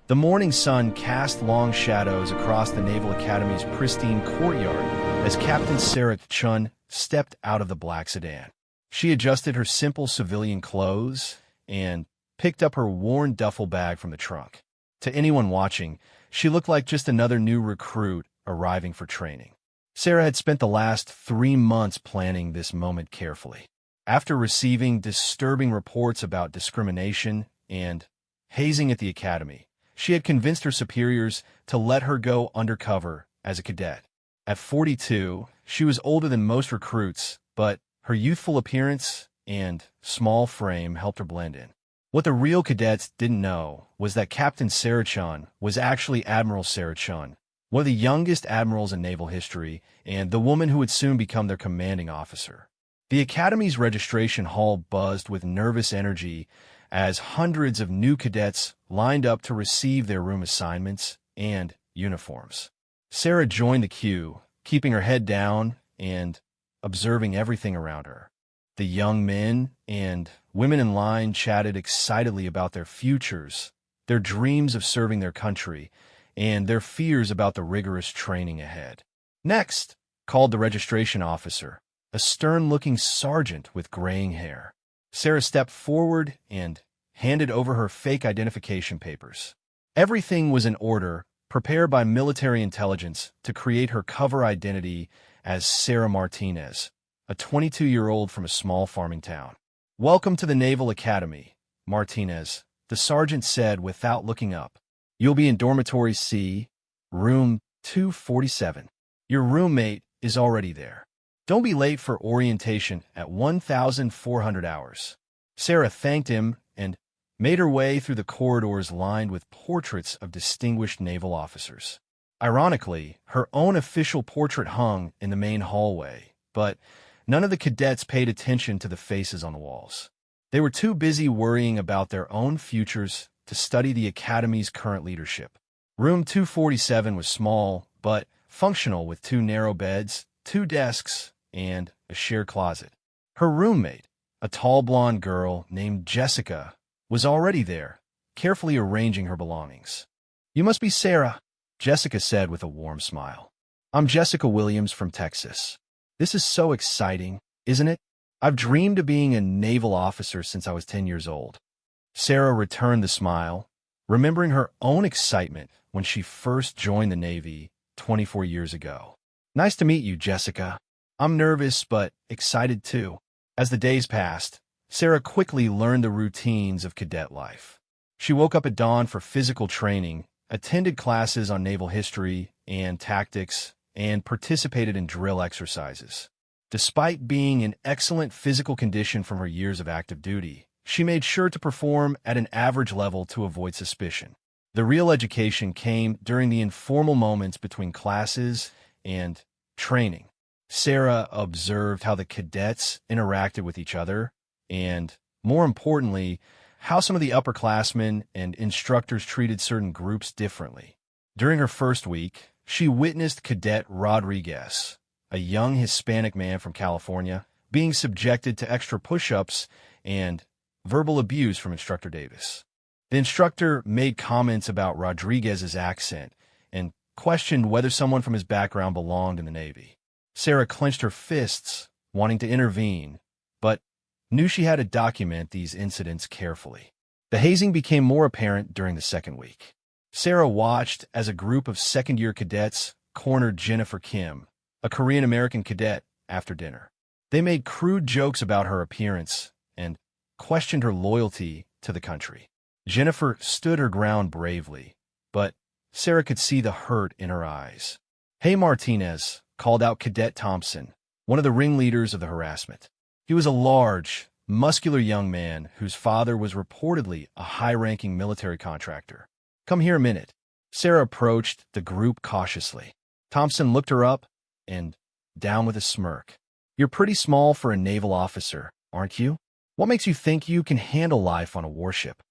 The morning sun cast long shadows across the Naval Academy's pristine courtyard as Captain Sarah Chun stepped out of the black sedan. She adjusted her simple civilian clothes and picked up her worn duffel bag from the trunk. To anyone watching, she looked like just another new recruit arriving for training. Sarah had spent the last 3 months planning this moment carefully. After receiving disturbing reports about discrimination and hazing at the academy, she had convinced her superiors to let her go undercover as a cadet. At 42, she was older than most recruits, but her youthful appearance and small frame helped her blend in. What the real cadets didn't know was that Captain Sarah Chun was actually Admiral Sarah Chun, one of the youngest admirals in naval history and the woman who would soon become their commanding officer. The Academy's registration hall buzzed with nervous energy as hundreds of new cadets lined up to receive their room assignments and uniforms. Sarah joined the queue, keeping her head down and observing everything around her. The young men and women in line chatted excitedly about their futures, their dreams of serving their country, and their fears about the rigorous training ahead. "Next," called the registration officer, a stern-looking sergeant with graying hair. Sarah stepped forward and handed over her fake identification papers. Everything was in order, prepared by military intelligence to create her cover identity as Sarah Martinez, a 22-year-old from a small farming town. "Welcome to the Naval Academy, Martinez," the sergeant said without looking up. "You'll be in Dormitory C, room 247. Your roommate is already there. Don't be late for orientation at 1,400 hours." Sarah thanked him and made her way through the corridors lined with portraits of distinguished naval officers. Ironically, her own official portrait hung in the main hallway, but none of the cadets paid attention to the faces on the walls. They were too busy worrying about their own futures to study the Academy's current leadership. Room 247 was small, but functional, with 2 narrow beds, 2 desks, and a shared closet. Her roommate, a tall blonde girl named Jessica, was already there, carefully arranging her belongings. "You must be Sarah," Jessica said with a warm smile. "I'm Jessica Williams from Texas. This is so exciting, isn't it? I've dreamed of being a naval officer since I was 10 years old." Sarah returned the smile, remembering her own excitement when she first joined the Navy 24 years ago. "Nice to meet you, Jessica. I'm nervous but excited too." As the days passed, Sarah quickly learned the routines of cadet life. She woke up at dawn for physical training, attended classes on naval history and tactics, and participated in drill exercises. Despite being in excellent physical condition from her years of active duty, she made sure to perform at an average level to avoid suspicion. The real education came during the informal moments between classes and training. Sarah observed how the cadets interacted with each other and, more importantly, how some of the upperclassmen and instructors treated certain groups differently. During her first week, she witnessed Cadet Rodriguez, a young Hispanic man from California, being subjected to extra push-ups and verbal abuse from Instructor Davis. The instructor made comments about Rodriguez's accent and questioned whether someone from his background belonged in the Navy. Sarah clenched her fists, wanting to intervene, but knew she had to document these incidents carefully. The hazing became more apparent during the second week. Sarah watched as a group of second-year cadets cornered Jennifer Kim, a Korean-American cadet, after dinner. They made crude jokes about her appearance and questioned her loyalty to the country. Jennifer stood her ground bravely, but Sarah could see the hurt in her eyes. "Hey, Martinez," called out Cadet Thompson, one of the ringleaders of the harassment. He was a large, muscular young man whose father was reportedly a high-ranking military contractor. "Come here a minute." Sarah approached the group cautiously. Thompson looked her up and down with a smirk. "You're pretty small for a naval officer, aren't you? What makes you think you can handle life on a warship?"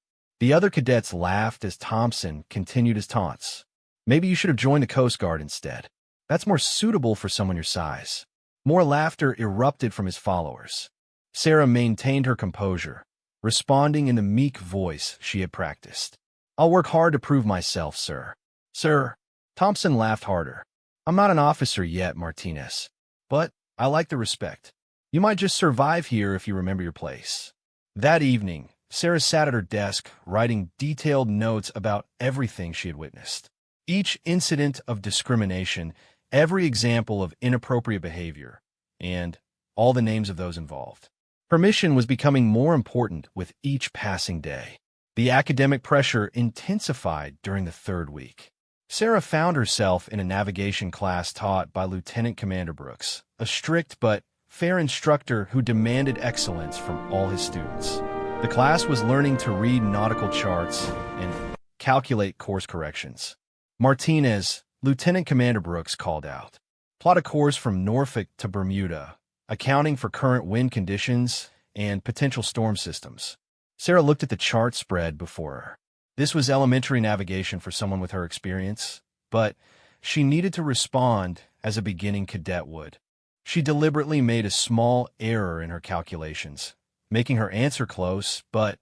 The other cadets laughed as Thompson continued his taunts. "Maybe you should have joined the Coast Guard instead. That's more suitable for someone your size." More laughter erupted from his followers. Sarah maintained her composure, responding in the meek voice she had practiced. I'll work hard to prove myself, sir. Sir, Thompson laughed harder. I'm not an officer yet, Martinez. But I like the respect. You might just survive here if you remember your place. That evening, Sarah sat at her desk, writing detailed notes about everything she had witnessed. Each incident of discrimination, every example of inappropriate behavior, and all the names of those involved. Her mission was becoming more important with each passing day. The academic pressure intensified during the third week. Sarah found herself in a navigation class taught by Lieutenant Commander Brooks, a strict but fair instructor who demanded excellence from all his students. The class was learning to read nautical charts and calculate course corrections. Martinez, Lieutenant Commander Brooks called out, "Plot a course from Norfolk to Bermuda, accounting for current wind conditions and potential storm systems." Sarah looked at the chart spread before her. This was elementary navigation for someone with her experience, but she needed to respond as a beginning cadet would. She deliberately made a small error in her calculations, making her answer close, but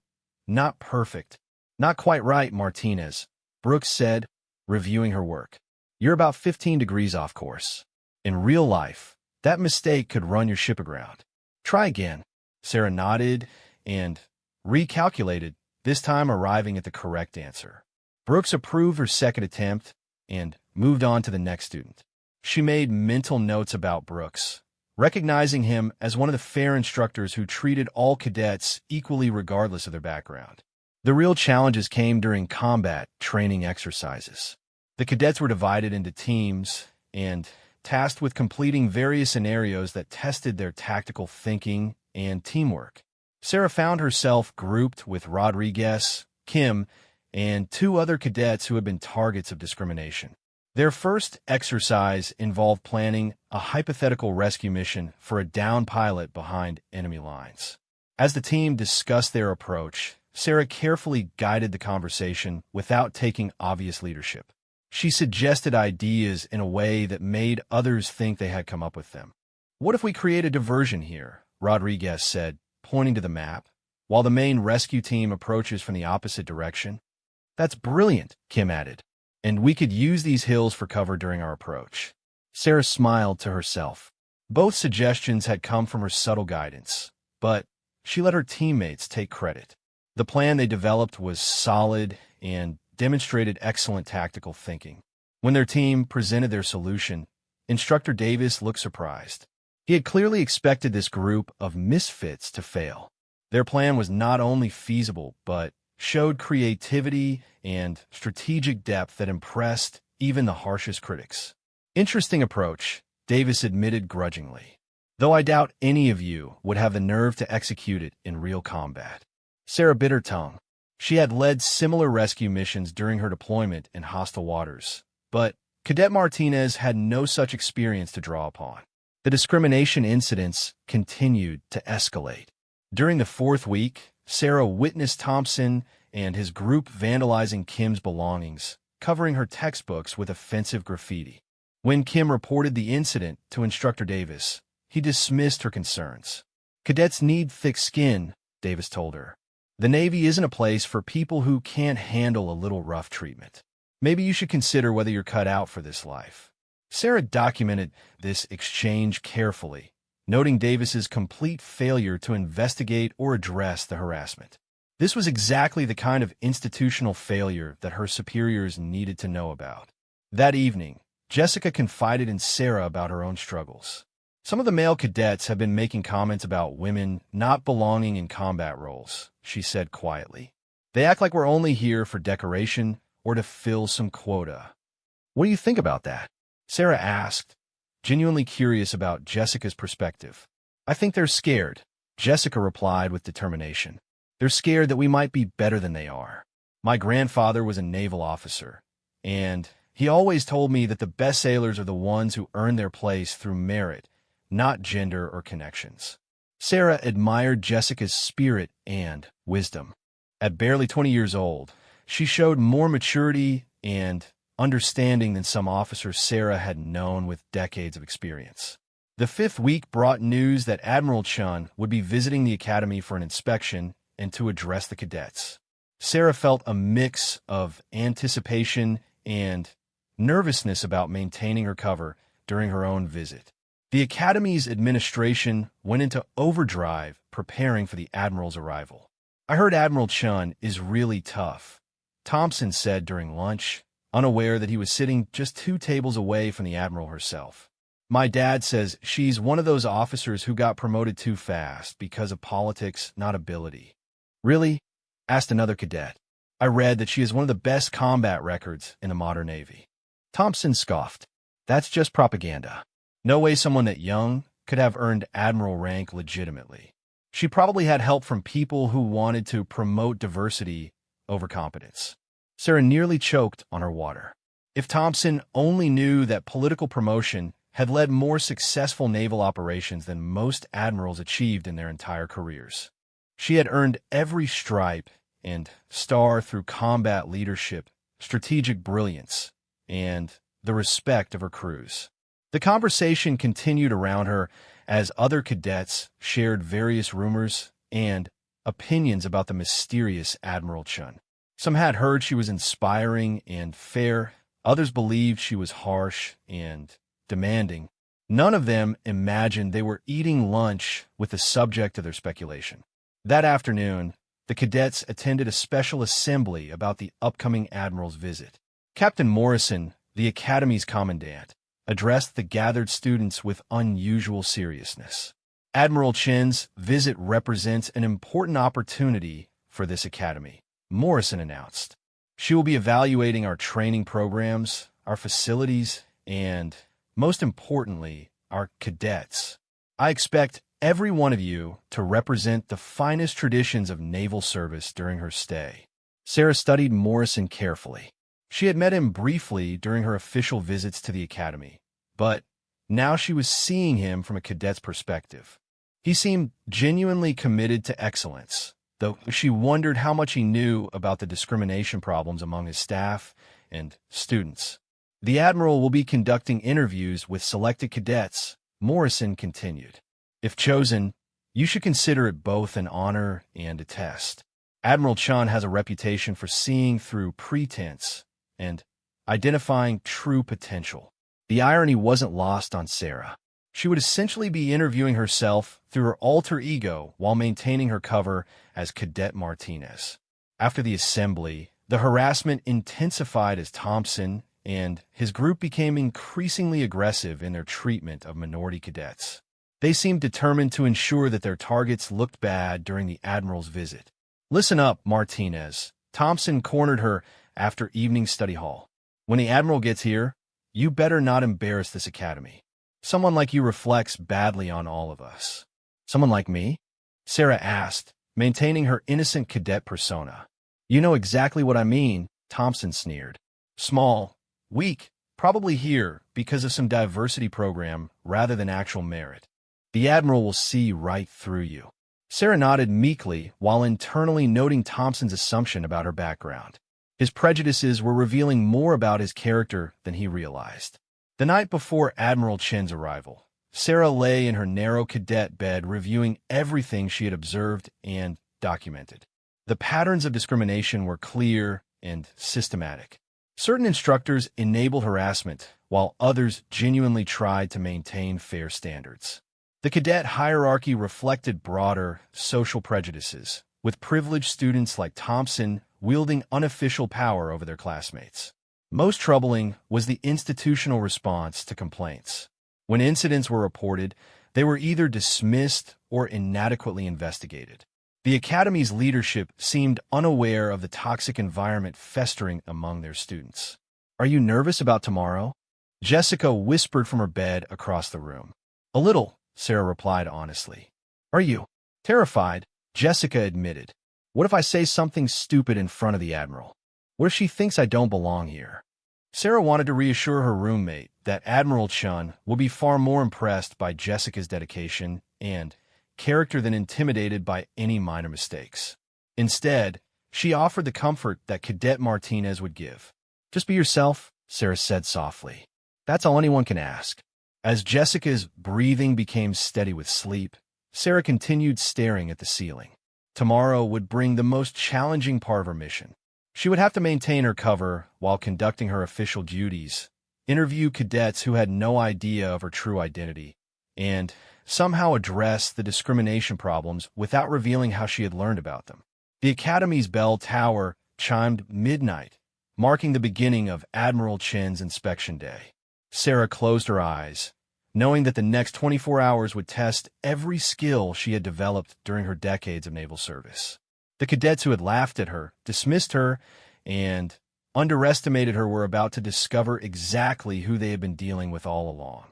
not perfect. "Not quite right, Martinez," Brooks said, reviewing her work. "You're about 15 degrees off course. In real life, that mistake could run your ship aground. Try again." Sarah nodded and recalculated, this time arriving at the correct answer. Brooks approved her second attempt and moved on to the next student. She made mental notes about Brooks, recognizing him as one of the fair instructors who treated all cadets equally regardless of their background. The real challenges came during combat training exercises. The cadets were divided into teams and tasked with completing various scenarios that tested their tactical thinking and teamwork. Sarah found herself grouped with Rodriguez, Kim, and two other cadets who had been targets of discrimination. Their first exercise involved planning a hypothetical rescue mission for a downed pilot behind enemy lines. As the team discussed their approach, Sarah carefully guided the conversation without taking obvious leadership. She suggested ideas in a way that made others think they had come up with them. "What if we create a diversion here?" Rodriguez said, pointing to the map, while the main rescue team approaches from the opposite direction. "That's brilliant," Kim added. "And we could use these hills for cover during our approach." Sarah smiled to herself. Both suggestions had come from her subtle guidance, but she let her teammates take credit. The plan they developed was solid and demonstrated excellent tactical thinking. When their team presented their solution, Instructor Davis looked surprised. He had clearly expected this group of misfits to fail. Their plan was not only feasible, but showed creativity and strategic depth that impressed even the harshest critics. "Interesting approach," Davis admitted grudgingly, "though I doubt any of you would have the nerve to execute it in real combat." Sarah bit her tongue. She had led similar rescue missions during her deployment in hostile waters, but Cadet Martinez had no such experience to draw upon. The discrimination incidents continued to escalate. During the fourth week, Sarah witnessed Thompson and his group vandalizing Kim's belongings, covering her textbooks with offensive graffiti. When Kim reported the incident to Instructor Davis, he dismissed her concerns. "Cadets need thick skin," Davis told her. "The Navy isn't a place for people who can't handle a little rough treatment. Maybe you should consider whether you're cut out for this life." Sarah documented this exchange carefully, noting Davis's complete failure to investigate or address the harassment. This was exactly the kind of institutional failure that her superiors needed to know about. That evening, Jessica confided in Sarah about her own struggles. "Some of the male cadets have been making comments about women not belonging in combat roles," she said quietly. "They act like we're only here for decoration or to fill some quota." "What do you think about that?" Sarah asked, genuinely curious about Jessica's perspective. "I think they're scared," Jessica replied with determination. "They're scared that we might be better than they are. My grandfather was a naval officer, and he always told me that the best sailors are the ones who earn their place through merit, not gender or connections." Sarah admired Jessica's spirit and wisdom. At barely 20 years old, she showed more maturity and understanding than some officers Sarah had known with decades of experience. The fifth week brought news that Admiral Chun would be visiting the academy for an inspection and to address the cadets. Sarah felt a mix of anticipation and nervousness about maintaining her cover during her own visit. The Academy's administration went into overdrive preparing for the Admiral's arrival. "I heard Admiral Chun is really tough," Thompson said during lunch, unaware that he was sitting just 2 tables away from the Admiral herself. "My dad says she's one of those officers who got promoted too fast because of politics, not ability." "Really?" asked another cadet. "I read that she has one of the best combat records in the modern Navy." Thompson scoffed. "That's just propaganda. No way someone that young could have earned Admiral rank legitimately. She probably had help from people who wanted to promote diversity over competence." Sarah nearly choked on her water. If Thompson only knew that political promotion had led more successful naval operations than most admirals achieved in their entire careers. She had earned every stripe and star through combat leadership, strategic brilliance, and the respect of her crews. The conversation continued around her as other cadets shared various rumors and opinions about the mysterious Admiral Chun. Some had heard she was inspiring and fair, others believed she was harsh and demanding. None of them imagined they were eating lunch with the subject of their speculation. That afternoon, the cadets attended a special assembly about the upcoming Admiral's visit. Captain Morrison, the Academy's commandant, addressed the gathered students with unusual seriousness. "Admiral Chen's visit represents an important opportunity for this academy," Morrison announced. "She will be evaluating our training programs, our facilities, and, most importantly, our cadets. I expect every one of you to represent the finest traditions of naval service during her stay." Sarah studied Morrison carefully. She had met him briefly during her official visits to the Academy, but now she was seeing him from a cadet's perspective. He seemed genuinely committed to excellence, though she wondered how much he knew about the discrimination problems among his staff and students. "The Admiral will be conducting interviews with selected cadets," Morrison continued. "If chosen, you should consider it both an honor and a test. Admiral Chun has a reputation for seeing through pretense and identifying true potential." The irony wasn't lost on Sarah. She would essentially be interviewing herself through her alter ego while maintaining her cover as Cadet Martinez. After the assembly, the harassment intensified as Thompson and his group became increasingly aggressive in their treatment of minority cadets. They seemed determined to ensure that their targets looked bad during the Admiral's visit. "Listen up, Martinez," Thompson cornered her after evening study hall. "When the Admiral gets here, you better not embarrass this academy. Someone like you reflects badly on all of us." "Someone like me?" Sarah asked, maintaining her innocent cadet persona. "You know exactly what I mean," Thompson sneered. "Small, weak, probably here because of some diversity program rather than actual merit. The Admiral will see right through you." Sarah nodded meekly while internally noting Thompson's assumption about her background. His prejudices were revealing more about his character than he realized. The night before Admiral Chen's arrival, Sarah lay in her narrow cadet bed reviewing everything she had observed and documented. The patterns of discrimination were clear and systematic. Certain instructors enabled harassment, while others genuinely tried to maintain fair standards. The cadet hierarchy reflected broader social prejudices, with privileged students like Thompson wielding unofficial power over their classmates. Most troubling was the institutional response to complaints. When incidents were reported, they were either dismissed or inadequately investigated. The Academy's leadership seemed unaware of the toxic environment festering among their students. "Are you nervous about tomorrow?" Jessica whispered from her bed across the room. "A little," Sarah replied honestly. "Are you?" Terrified, Jessica admitted. "What if I say something stupid in front of the Admiral? What if she thinks I don't belong here?" Sarah wanted to reassure her roommate that Admiral Chun would be far more impressed by Jessica's dedication and character than intimidated by any minor mistakes. Instead, she offered the comfort that Cadet Martinez would give. "Just be yourself," Sarah said softly. "That's all anyone can ask." As Jessica's breathing became steady with sleep, Sarah continued staring at the ceiling. Tomorrow would bring the most challenging part of her mission. She would have to maintain her cover while conducting her official duties, interview cadets who had no idea of her true identity, and somehow address the discrimination problems without revealing how she had learned about them. The Academy's bell tower chimed midnight, marking the beginning of Admiral Chen's inspection day. Sarah closed her eyes, knowing that the next 24 hours would test every skill she had developed during her decades of naval service. The cadets who had laughed at her, dismissed her, and underestimated her were about to discover exactly who they had been dealing with all along.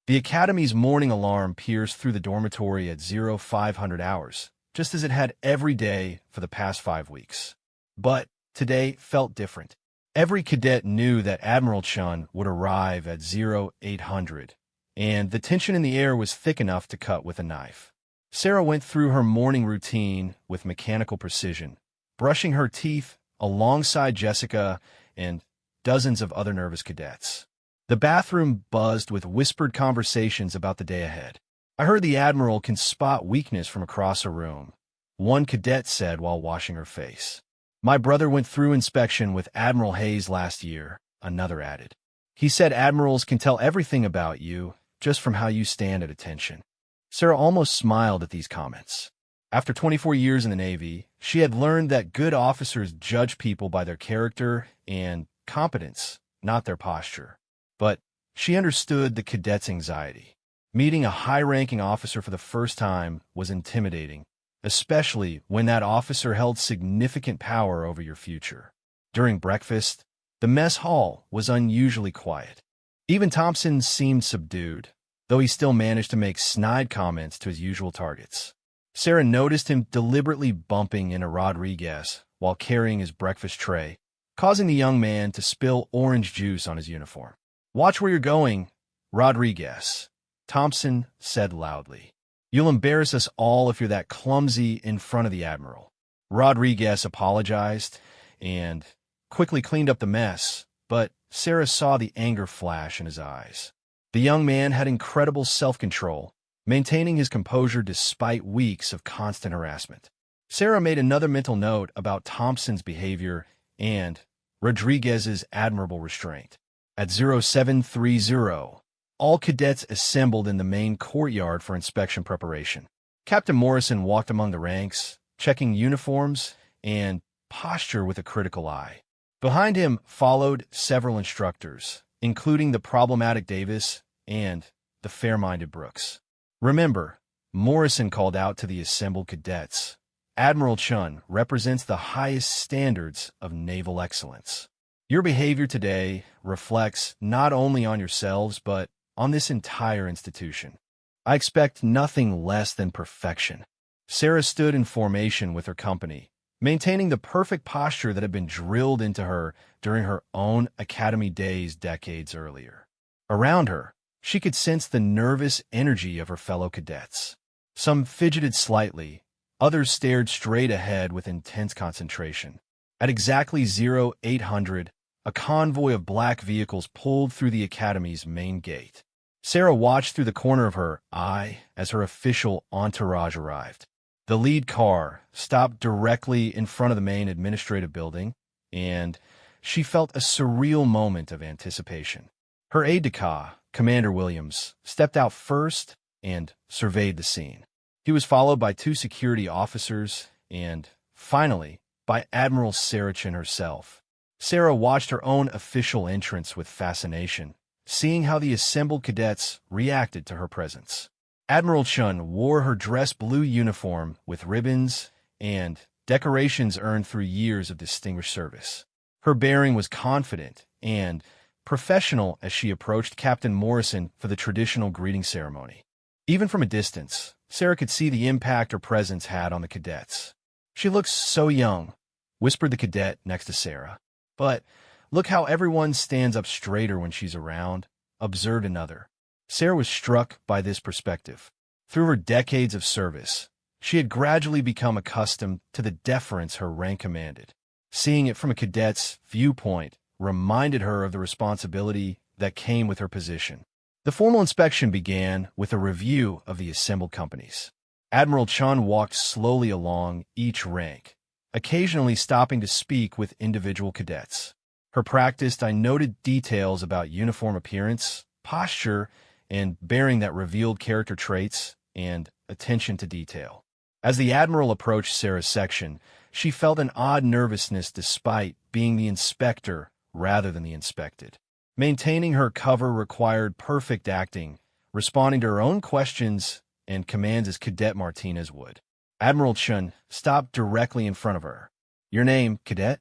The Academy's morning alarm pierced through the dormitory at 0500 hours, just as it had every day for the past 5 weeks. But today felt different. Every cadet knew that Admiral Chen would arrive at 0800, and the tension in the air was thick enough to cut with a knife. Sarah went through her morning routine with mechanical precision, brushing her teeth alongside Jessica and dozens of other nervous cadets. The bathroom buzzed with whispered conversations about the day ahead. "I heard the Admiral can spot weakness from across a room," one cadet said while washing her face. "My brother went through inspection with Admiral Hayes last year," another added. "He said admirals can tell everything about you just from how you stand at attention." Sarah almost smiled at these comments. After 24 years in the Navy, she had learned that good officers judge people by their character and competence, not their posture. But she understood the cadets' anxiety. Meeting a high-ranking officer for the first time was intimidating, especially when that officer held significant power over your future. During breakfast, the mess hall was unusually quiet. Even Thompson seemed subdued, though he still managed to make snide comments to his usual targets. Sarah noticed him deliberately bumping into Rodriguez while carrying his breakfast tray, causing the young man to spill orange juice on his uniform. "Watch where you're going, Rodriguez," Thompson said loudly. "You'll embarrass us all if you're that clumsy in front of the Admiral." Rodriguez apologized and quickly cleaned up the mess, but Sarah saw the anger flash in his eyes. The young man had incredible self-control, maintaining his composure despite weeks of constant harassment. Sarah made another mental note about Thompson's behavior and Rodriguez's admirable restraint. At 0730, all cadets assembled in the main courtyard for inspection preparation. Captain Morrison walked among the ranks, checking uniforms and posture with a critical eye. Behind him followed several instructors, including the problematic Davis and the fair-minded Brooks. "Remember," Morrison called out to the assembled cadets, "Admiral Chen represents the highest standards of naval excellence. Your behavior today reflects not only on yourselves, but on this entire institution. I expect nothing less than perfection." Sarah stood in formation with her company, maintaining the perfect posture that had been drilled into her during her own academy days decades earlier. Around her, she could sense the nervous energy of her fellow cadets. Some fidgeted slightly, others stared straight ahead with intense concentration. At exactly 0800, a convoy of black vehicles pulled through the Academy's main gate. Sarah watched through the corner of her eye as her official entourage arrived. The lead car stopped directly in front of the main administrative building, and she felt a surreal moment of anticipation. Her aide-de-camp, Commander Williams, stepped out first and surveyed the scene. He was followed by 2 security officers and, finally, by Admiral Sarah Chen herself. Sarah watched her own official entrance with fascination, seeing how the assembled cadets reacted to her presence. Admiral Chen wore her dress blue uniform with ribbons and decorations earned through years of distinguished service. Her bearing was confident and professional as she approached Captain Morrison for the traditional greeting ceremony. Even from a distance, Sarah could see the impact her presence had on the cadets. "She looks so young," whispered the cadet next to Sarah. "But look how everyone stands up straighter when she's around," observed another. Sarah was struck by this perspective. Through her decades of service, she had gradually become accustomed to the deference her rank commanded. Seeing it from a cadet's viewpoint reminded her of the responsibility that came with her position. The formal inspection began with a review of the assembled companies. Admiral Chun walked slowly along each rank, occasionally stopping to speak with individual cadets. Her practice noted details about uniform appearance, posture, and bearing that revealed character traits and attention to detail. As the Admiral approached Sarah's section, she felt an odd nervousness despite being the inspector rather than the inspected. Maintaining her cover required perfect acting, responding to her own questions and commands as Cadet Martinez would. Admiral Chun stopped directly in front of her. "Your name, Cadet?"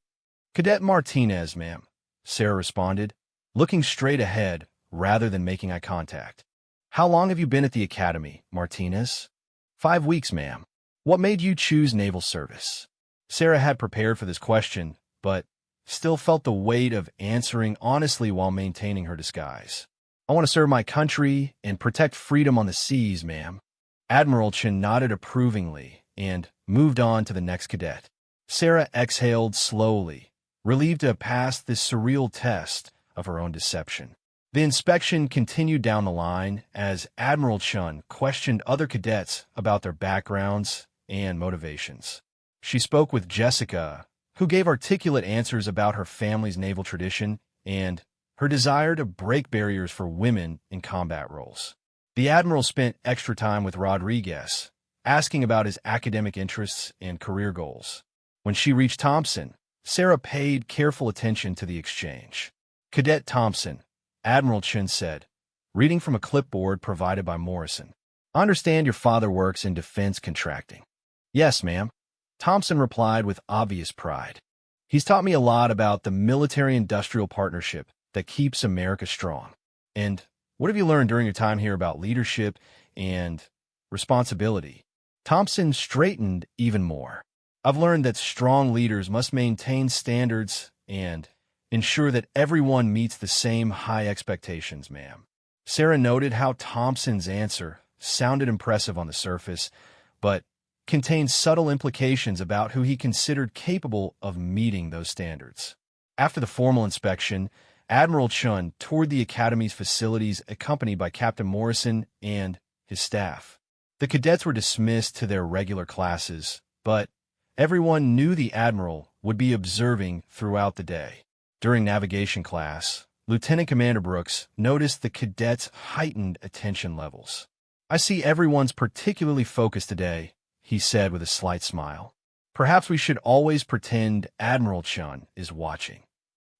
"Cadet Martinez, ma'am," Sarah responded, looking straight ahead rather than making eye contact. "How long have you been at the academy, Martinez?" 5 weeks, ma'am." "What made you choose naval service?" Sarah had prepared for this question, but still felt the weight of answering honestly while maintaining her disguise. "I want to serve my country and protect freedom on the seas, ma'am." Admiral Chin nodded approvingly and moved on to the next cadet. Sarah exhaled slowly, relieved to have passed this surreal test of her own deception. The inspection continued down the line as Admiral Chun questioned other cadets about their backgrounds and motivations. She spoke with Jessica, who gave articulate answers about her family's naval tradition and her desire to break barriers for women in combat roles. The Admiral spent extra time with Rodriguez, asking about his academic interests and career goals. When she reached Thompson, Sarah paid careful attention to the exchange. "Cadet Thompson," Admiral Chin said, reading from a clipboard provided by Morrison. "I understand your father works in defense contracting." "Yes, ma'am," Thompson replied with obvious pride. "He's taught me a lot about the military-industrial partnership that keeps America strong." "And what have you learned during your time here about leadership and responsibility?" Thompson straightened even more. "I've learned that strong leaders must maintain standards and ensure that everyone meets the same high expectations, ma'am." Sarah noted how Thompson's answer sounded impressive on the surface, but contained subtle implications about who he considered capable of meeting those standards. After the formal inspection, Admiral Chun toured the Academy's facilities accompanied by Captain Morrison and his staff. The cadets were dismissed to their regular classes, but everyone knew the Admiral would be observing throughout the day. During navigation class, Lieutenant Commander Brooks noticed the cadets' heightened attention levels. "I see everyone's particularly focused today," he said with a slight smile. "Perhaps we should always pretend Admiral Chun is watching."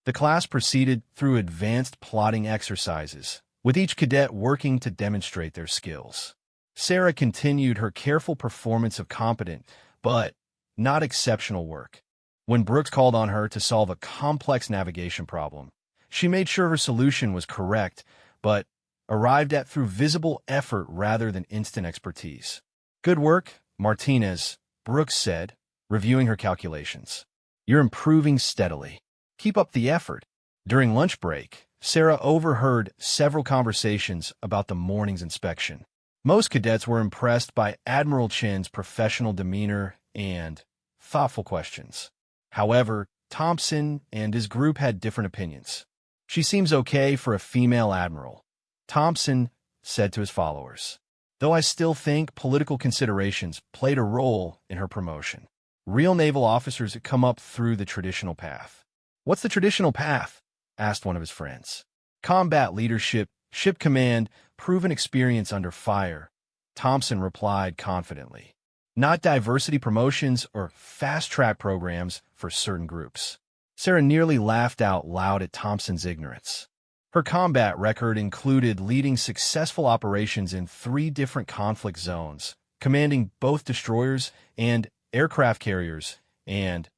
The class proceeded through advanced plotting exercises, with each cadet working to demonstrate their skills. Sarah continued her careful performance of competent, but not exceptional work. When Brooks called on her to solve a complex navigation problem, she made sure her solution was correct, but arrived at through visible effort rather than instant expertise. "Good work, Martinez," Brooks said, reviewing her calculations. "You're improving steadily. Keep up the effort." During lunch break, Sarah overheard several conversations about the morning's inspection. Most cadets were impressed by Admiral Chin's professional demeanor and thoughtful questions. However, Thompson and his group had different opinions. "She seems okay for a female admiral," Thompson said to his followers, "though I still think political considerations played a role in her promotion. Real naval officers come up through the traditional path." "What's the traditional path?" asked one of his friends. "Combat leadership, ship command, proven experience under fire," Thompson replied confidently. "Not diversity promotions or fast-track programs for certain groups." Sarah nearly laughed out loud at Thompson's ignorance. Her combat record included leading successful operations in 3 different conflict zones, commanding both destroyers and aircraft carriers, and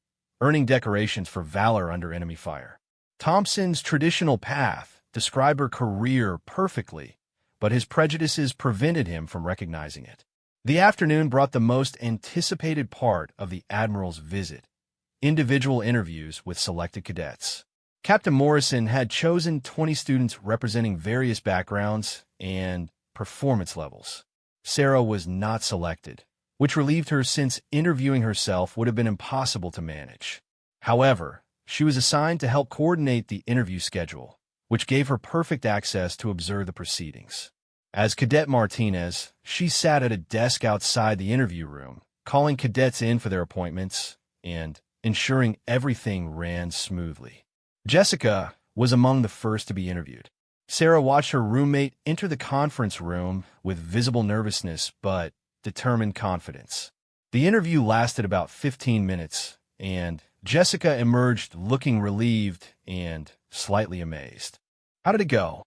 earning decorations for valor under enemy fire. Thompson's traditional path described her career perfectly, but his prejudices prevented him from recognizing it. The afternoon brought the most anticipated part of the Admiral's visit: individual interviews with selected cadets. Captain Morrison had chosen 20 students representing various backgrounds and performance levels. Sarah was not selected, which relieved her since interviewing herself would have been impossible to manage. However, she was assigned to help coordinate the interview schedule, which gave her perfect access to observe the proceedings. As Cadet Martinez, she sat at a desk outside the interview room, calling cadets in for their appointments and ensuring everything ran smoothly. Jessica was among the first to be interviewed. Sarah watched her roommate enter the conference room with visible nervousness but determined confidence. The interview lasted about 15 minutes, and Jessica emerged looking relieved and slightly amazed. "How did it go?"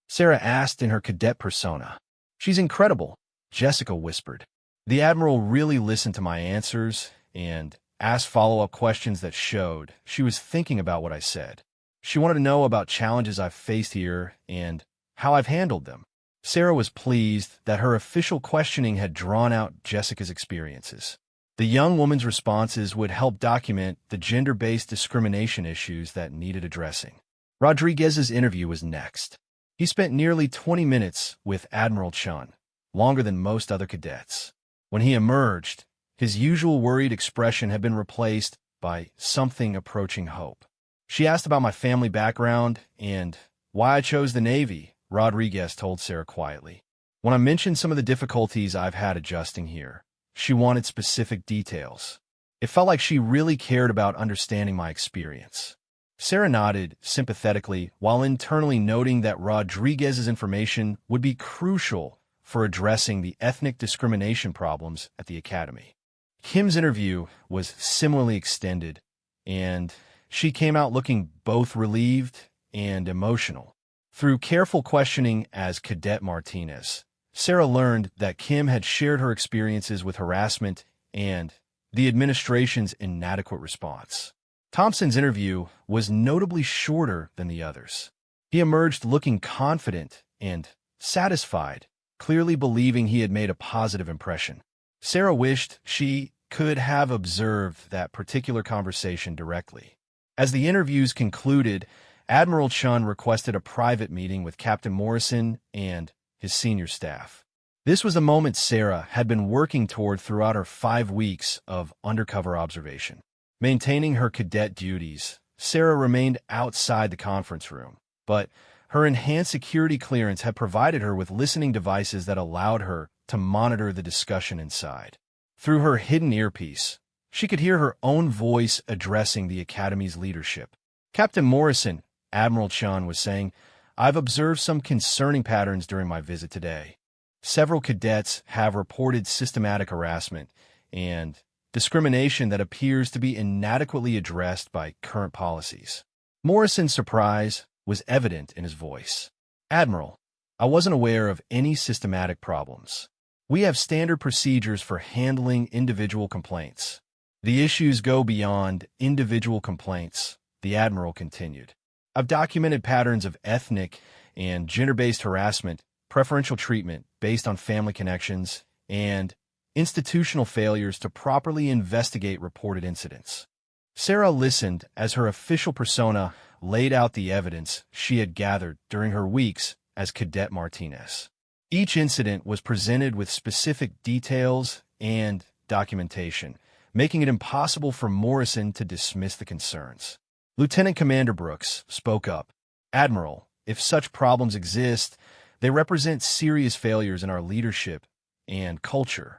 Sarah asked in her cadet persona. "She's incredible," Jessica whispered. "The Admiral really listened to my answers and asked follow-up questions that showed she was thinking about what I said. She wanted to know about challenges I've faced here and how I've handled them." Sarah was pleased that her official questioning had drawn out Jessica's experiences. The young woman's responses would help document the gender-based discrimination issues that needed addressing. Rodriguez's interview was next. He spent nearly 20 minutes with Admiral Chun, longer than most other cadets. When he emerged, his usual worried expression had been replaced by something approaching hope. "She asked about my family background and why I chose the Navy," Rodriguez told Sarah quietly. "When I mentioned some of the difficulties I've had adjusting here, she wanted specific details. It felt like she really cared about understanding my experience." Sarah nodded sympathetically while internally noting that Rodriguez's information would be crucial for addressing the ethnic discrimination problems at the Academy. Kim's interview was similarly extended, and she came out looking both relieved and emotional. Through careful questioning as Cadet Martinez, Sarah learned that Kim had shared her experiences with harassment and the administration's inadequate response. Thompson's interview was notably shorter than the others. He emerged looking confident and satisfied, clearly believing he had made a positive impression. Sarah wished she could have observed that particular conversation directly. As the interviews concluded, Admiral Chun requested a private meeting with Captain Morrison and his senior staff. This was a moment Sarah had been working toward throughout her 5 weeks of undercover observation. Maintaining her cadet duties, Sarah remained outside the conference room, but her enhanced security clearance had provided her with listening devices that allowed her to monitor the discussion inside. Through her hidden earpiece, she could hear her own voice addressing the Academy's leadership. "Captain Morrison," Admiral Chun was saying, "I've observed some concerning patterns during my visit today. Several cadets have reported systematic harassment and discrimination that appears to be inadequately addressed by current policies." Morrison's surprise was evident in his voice. "Admiral, I wasn't aware of any systematic problems. We have standard procedures for handling individual complaints. The issues go beyond individual complaints," the Admiral continued. "I've documented patterns of ethnic and gender-based harassment, preferential treatment based on family connections, and institutional failures to properly investigate reported incidents." Sarah listened as her official persona laid out the evidence she had gathered during her weeks as Cadet Martinez. Each incident was presented with specific details and documentation, making it impossible for Morrison to dismiss the concerns. Lieutenant Commander Brooks spoke up. "Admiral, if such problems exist, they represent serious failures in our leadership and culture.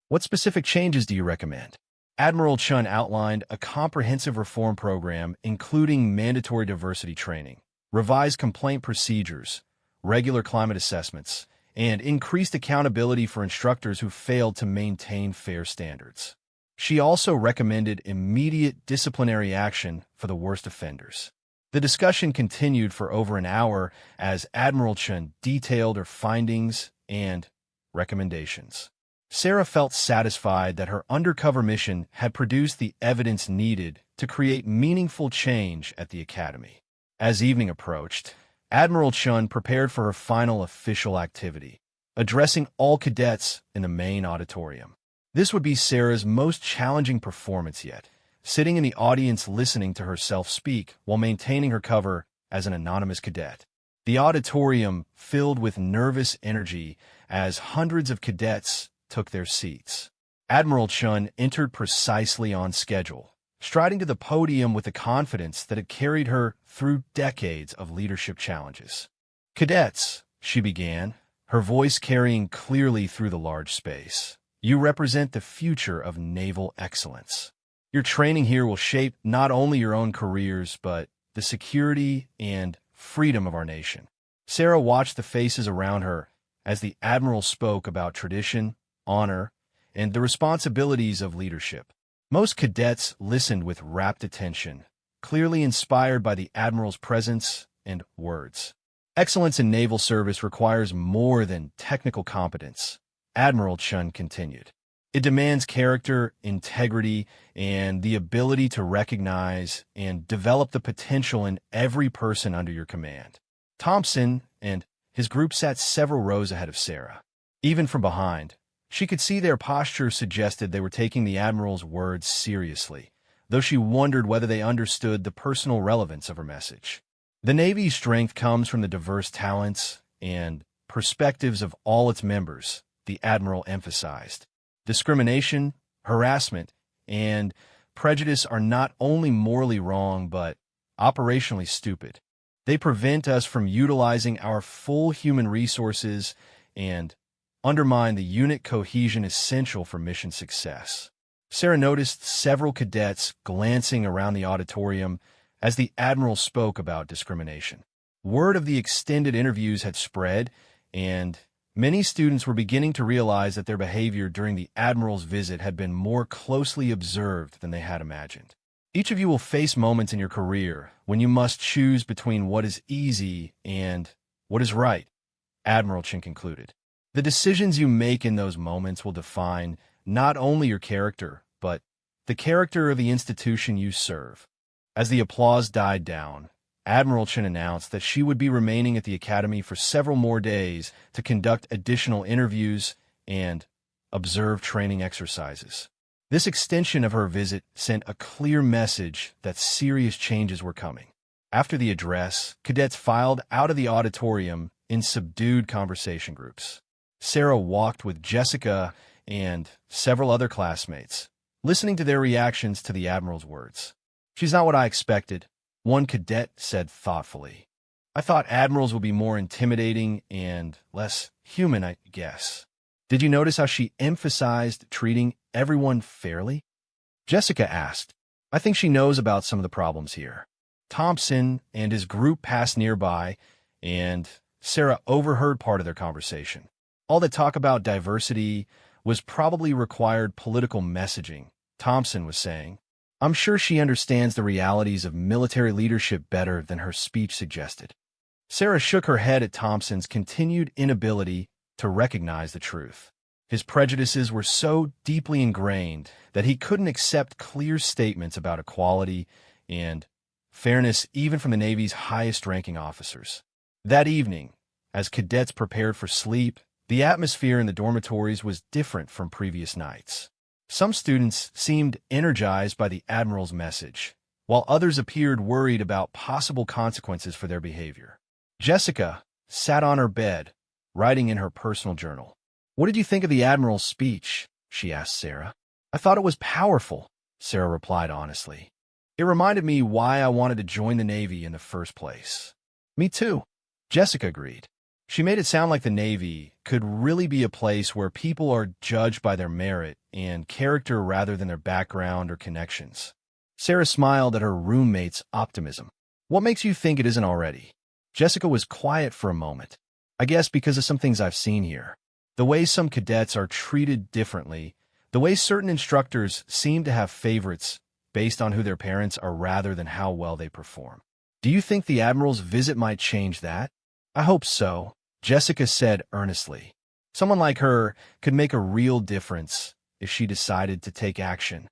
What specific changes do you recommend?" Admiral Chun outlined a comprehensive reform program including mandatory diversity training, revised complaint procedures, regular climate assessments, and increased accountability for instructors who failed to maintain fair standards. She also recommended immediate disciplinary action for the worst offenders. The discussion continued for over an hour as Admiral Chun detailed her findings and recommendations. Sarah felt satisfied that her undercover mission had produced the evidence needed to create meaningful change at the Academy. As evening approached, Admiral Chun prepared for her final official activity, addressing all cadets in the main auditorium. This would be Sarah's most challenging performance yet, sitting in the audience listening to herself speak while maintaining her cover as an anonymous cadet. The auditorium filled with nervous energy as hundreds of cadets took their seats. Admiral Chun entered precisely on schedule, striding to the podium with the confidence that had carried her through decades of leadership challenges. "Cadets," she began, her voice carrying clearly through the large space. "You represent the future of naval excellence. Your training here will shape not only your own careers, but the security and freedom of our nation." Sarah watched the faces around her as the Admiral spoke about tradition, honor, and the responsibilities of leadership. Most cadets listened with rapt attention, clearly inspired by the Admiral's presence and words. "Excellence in naval service requires more than technical competence," Admiral Chun continued. "It demands character, integrity, and the ability to recognize and develop the potential in every person under your command." Thompson and his group sat several rows ahead of Sarah. Even from behind, she could see their posture suggested they were taking the Admiral's words seriously, though she wondered whether they understood the personal relevance of her message. The Navy's strength comes from the diverse talents and perspectives of all its members, the Admiral emphasized. Discrimination, harassment, and prejudice are not only morally wrong but operationally stupid. They prevent us from utilizing our full human resources and undermine the unit cohesion essential for mission success. Sarah noticed several cadets glancing around the auditorium as the Admiral spoke about discrimination. Word of the extended interviews had spread, and many students were beginning to realize that their behavior during the Admiral's visit had been more closely observed than they had imagined. "Each of you will face moments in your career when you must choose between what is easy and what is right," Admiral Chin concluded. "The decisions you make in those moments will define not only your character, but the character of the institution you serve." As the applause died down, Admiral Chin announced that she would be remaining at the Academy for several more days to conduct additional interviews and observe training exercises. This extension of her visit sent a clear message that serious changes were coming. After the address, cadets filed out of the auditorium in subdued conversation groups. Sarah walked with Jessica and several other classmates, listening to their reactions to the Admiral's words. "She's not what I expected," one cadet said thoughtfully. "I thought admirals would be more intimidating and less human, I guess." "Did you notice how she emphasized treating everyone fairly?" Jessica asked. "I think she knows about some of the problems here." Thompson and his group passed nearby, and Sarah overheard part of their conversation. All that talk about diversity was probably required political messaging, Thompson was saying. "I'm sure she understands the realities of military leadership better than her speech suggested." Sarah shook her head at Thompson's continued inability to recognize the truth. His prejudices were so deeply ingrained that he couldn't accept clear statements about equality and fairness even from the Navy's highest-ranking officers. That evening, as cadets prepared for sleep, the atmosphere in the dormitories was different from previous nights. Some students seemed energized by the Admiral's message, while others appeared worried about possible consequences for their behavior. Jessica sat on her bed, writing in her personal journal. "What did you think of the Admiral's speech?" she asked Sarah. "I thought it was powerful," Sarah replied honestly. "It reminded me why I wanted to join the Navy in the first place." "Me too," Jessica agreed. She made it sound like the Navy could really be a place where people are judged by their merit and character rather than their background or connections. Sarah smiled at her roommate's optimism. "What makes you think it isn't already?" Jessica was quiet for a moment. "I guess because of some things I've seen here. The way some cadets are treated differently, the way certain instructors seem to have favorites based on who their parents are rather than how well they perform." "Do you think the Admiral's visit might change that?" "I hope so," Jessica said earnestly. "Someone like her could make a real difference if she decided to take action."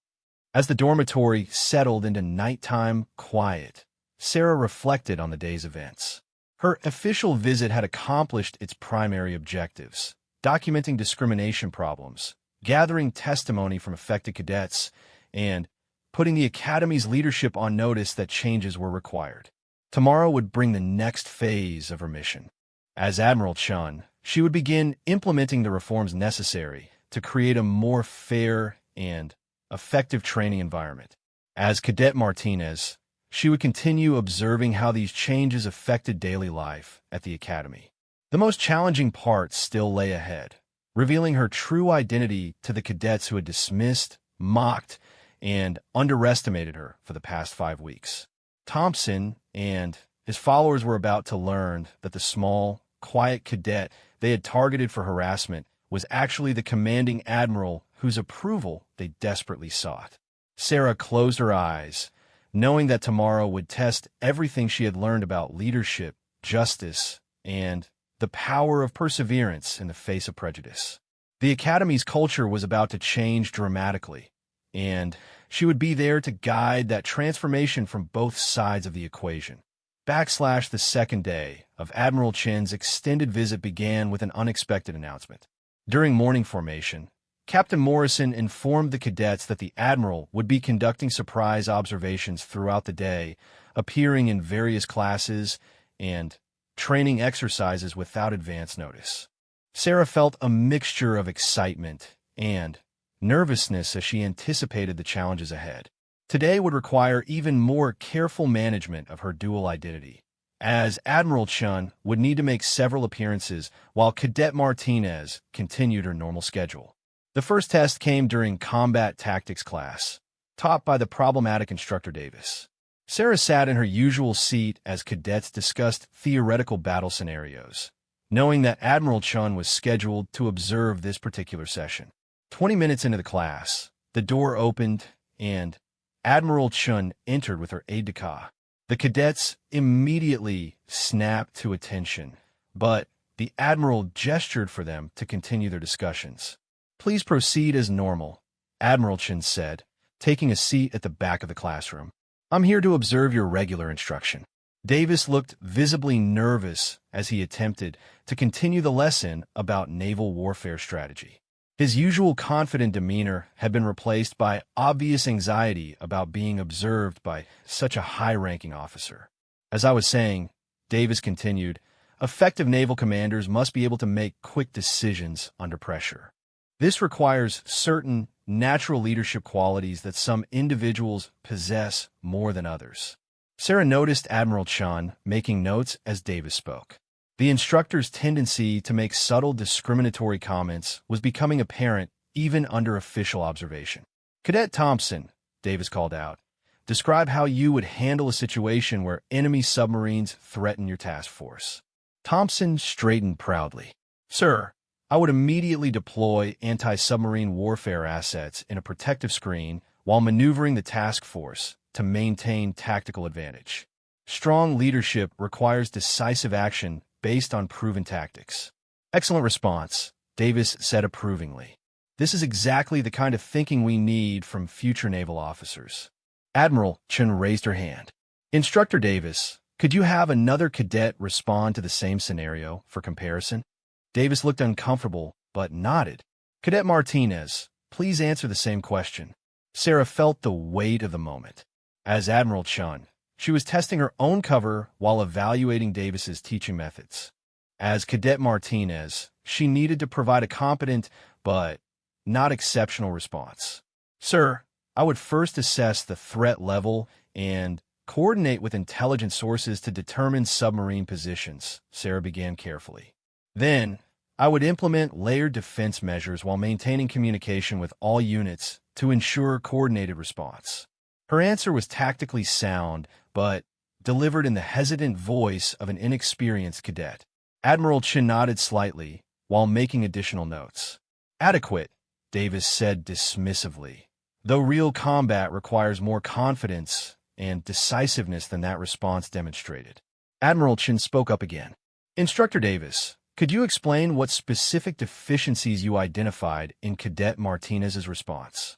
As the dormitory settled into nighttime quiet, Sarah reflected on the day's events. Her official visit had accomplished its primary objectives, documenting discrimination problems, gathering testimony from affected cadets, and putting the Academy's leadership on notice that changes were required. Tomorrow would bring the next phase of her mission. As Admiral Chun, she would begin implementing the reforms necessary to create a more fair and effective training environment. As Cadet Martinez, she would continue observing how these changes affected daily life at the Academy. The most challenging part still lay ahead, revealing her true identity to the cadets who had dismissed, mocked, and underestimated her for the past 5 weeks. Thompson and his followers were about to learn that the small, quiet cadet they had targeted for harassment was actually the commanding admiral whose approval they desperately sought. Sarah closed her eyes, knowing that tomorrow would test everything she had learned about leadership, justice, and the power of perseverance in the face of prejudice. The Academy's culture was about to change dramatically, and she would be there to guide that transformation from both sides of the equation. The second day of Admiral Chin's extended visit began with an unexpected announcement. During morning formation, Captain Morrison informed the cadets that the Admiral would be conducting surprise observations throughout the day, appearing in various classes and training exercises without advance notice. Sarah felt a mixture of excitement and nervousness as she anticipated the challenges ahead. Today would require even more careful management of her dual identity, as Admiral Chun would need to make several appearances while Cadet Martinez continued her normal schedule. The first test came during combat tactics class, taught by the problematic instructor Davis. Sarah sat in her usual seat as cadets discussed theoretical battle scenarios, knowing that Admiral Chun was scheduled to observe this particular session. 20 minutes into the class, the door opened and Admiral Chun entered with her aide-de-camp. The cadets immediately snapped to attention, but the Admiral gestured for them to continue their discussions. "Please proceed as normal," Admiral Chun said, taking a seat at the back of the classroom. "I'm here to observe your regular instruction." Davis looked visibly nervous as he attempted to continue the lesson about naval warfare strategy. His usual confident demeanor had been replaced by obvious anxiety about being observed by such a high-ranking officer. "As I was saying," Davis continued, "effective naval commanders must be able to make quick decisions under pressure. This requires certain natural leadership qualities that some individuals possess more than others." Sarah noticed Admiral Chun making notes as Davis spoke. The instructor's tendency to make subtle discriminatory comments was becoming apparent even under official observation. "Cadet Thompson," Davis called out, "describe how you would handle a situation where enemy submarines threaten your task force." Thompson straightened proudly. "Sir, I would immediately deploy anti-submarine warfare assets in a protective screen while maneuvering the task force to maintain tactical advantage. Strong leadership requires decisive action based on proven tactics." "Excellent response," Davis said approvingly. "This is exactly the kind of thinking we need from future naval officers." Admiral Chun raised her hand. "Instructor Davis, could you have another cadet respond to the same scenario for comparison?" Davis looked uncomfortable, but nodded. "Cadet Martinez, please answer the same question." Sarah felt the weight of the moment. As Admiral Chun, she was testing her own cover while evaluating Davis's teaching methods. As Cadet Martinez, she needed to provide a competent but not exceptional response. "Sir, I would first assess the threat level and coordinate with intelligence sources to determine submarine positions," Sarah began carefully. "Then, I would implement layered defense measures while maintaining communication with all units to ensure coordinated response." Her answer was tactically sound, but delivered in the hesitant voice of an inexperienced cadet. Admiral Chin nodded slightly while making additional notes. "Adequate," Davis said dismissively, "though real combat requires more confidence and decisiveness than that response demonstrated." Admiral Chin spoke up again. "Instructor Davis, could you explain what specific deficiencies you identified in Cadet Martinez's response?"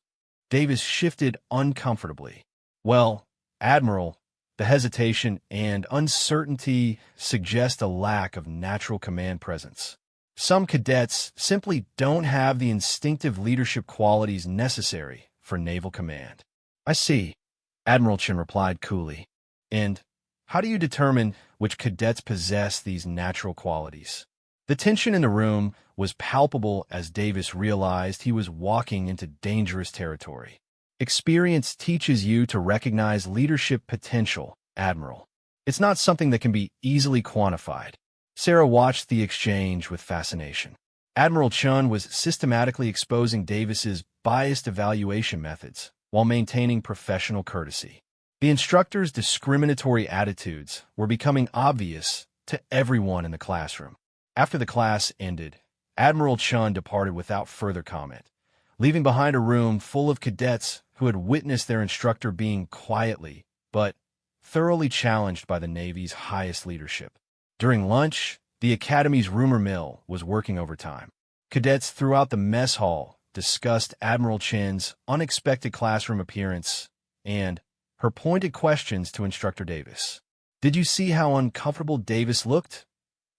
Davis shifted uncomfortably. "Well, Admiral, the hesitation and uncertainty suggest a lack of natural command presence. Some cadets simply don't have the instinctive leadership qualities necessary for naval command." "I see," Admiral Chin replied coolly. "And how do you determine which cadets possess these natural qualities?" The tension in the room was palpable as Davis realized he was walking into dangerous territory. "Experience teaches you to recognize leadership potential, Admiral. It's not something that can be easily quantified." Sarah watched the exchange with fascination. Admiral Chun was systematically exposing Davis's biased evaluation methods while maintaining professional courtesy. The instructor's discriminatory attitudes were becoming obvious to everyone in the classroom. After the class ended, Admiral Chun departed without further comment, leaving behind a room full of cadets who had witnessed their instructor being quietly but thoroughly challenged by the Navy's highest leadership. During lunch, the Academy's rumor mill was working overtime. Cadets throughout the mess hall discussed Admiral Chin's unexpected classroom appearance and her pointed questions to Instructor Davis. "Did you see how uncomfortable Davis looked?"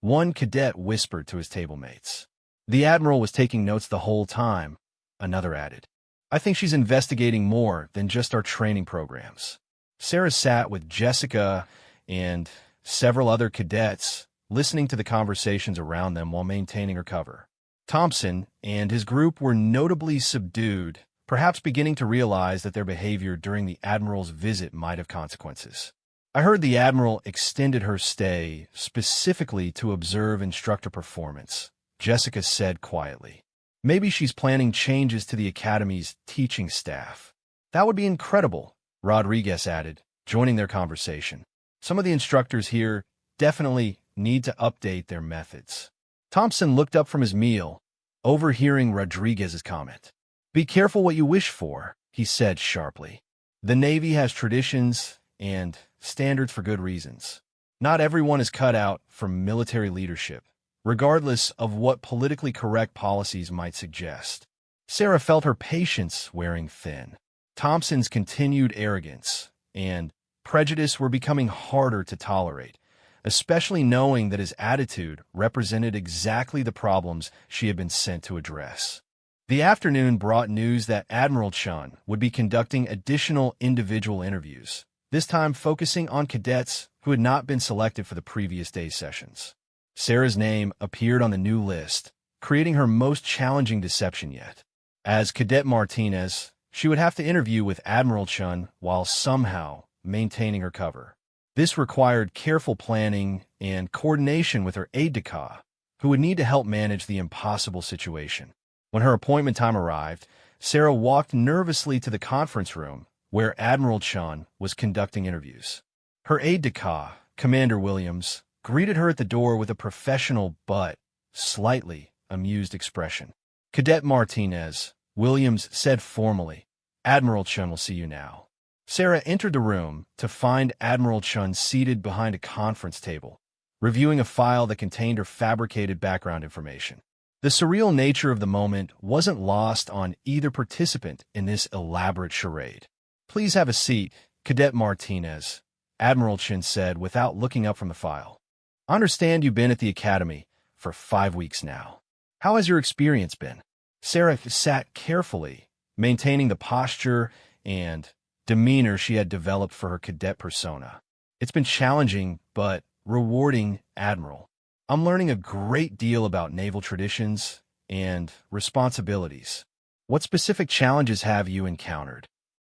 one cadet whispered to his table mates. "The Admiral was taking notes the whole time," another added. "I think she's investigating more than just our training programs." Sarah sat with Jessica and several other cadets, listening to the conversations around them while maintaining her cover. Thompson and his group were notably subdued, perhaps beginning to realize that their behavior during the Admiral's visit might have consequences. "I heard the Admiral extended her stay specifically to observe instructor performance," Jessica said quietly. "Maybe she's planning changes to the Academy's teaching staff." "That would be incredible," Rodriguez added, joining their conversation. "Some of the instructors here definitely need to update their methods." Thompson looked up from his meal, overhearing Rodriguez's comment. "Be careful what you wish for," he said sharply. "The Navy has traditions and standards for good reasons. Not everyone is cut out for military leadership, regardless of what politically correct policies might suggest." Sarah felt her patience wearing thin. Thompson's continued arrogance and prejudice were becoming harder to tolerate, especially knowing that his attitude represented exactly the problems she had been sent to address. The afternoon brought news that Admiral Chun would be conducting additional individual interviews, this time focusing on cadets who had not been selected for the previous day's sessions. Sarah's name appeared on the new list, creating her most challenging deception yet. As Cadet Martinez, she would have to interview with Admiral Chun while somehow maintaining her cover. This required careful planning and coordination with her aide-de-camp, who would need to help manage the impossible situation. When her appointment time arrived, Sarah walked nervously to the conference room where Admiral Chun was conducting interviews. Her aide-de-camp, Commander Williams, greeted her at the door with a professional but slightly amused expression. "Cadet Martinez," Williams said formally, "Admiral Chun will see you now." Sarah entered the room to find Admiral Chun seated behind a conference table, reviewing a file that contained her fabricated background information. The surreal nature of the moment wasn't lost on either participant in this elaborate charade. "Please have a seat, Cadet Martinez," Admiral Chun said without looking up from the file. "I understand you've been at the Academy for 5 weeks now. How has your experience been?" Sarah sat carefully, maintaining the posture and demeanor she had developed for her cadet persona. "It's been challenging, but rewarding, Admiral. I'm learning a great deal about naval traditions and responsibilities. What specific challenges have you encountered?"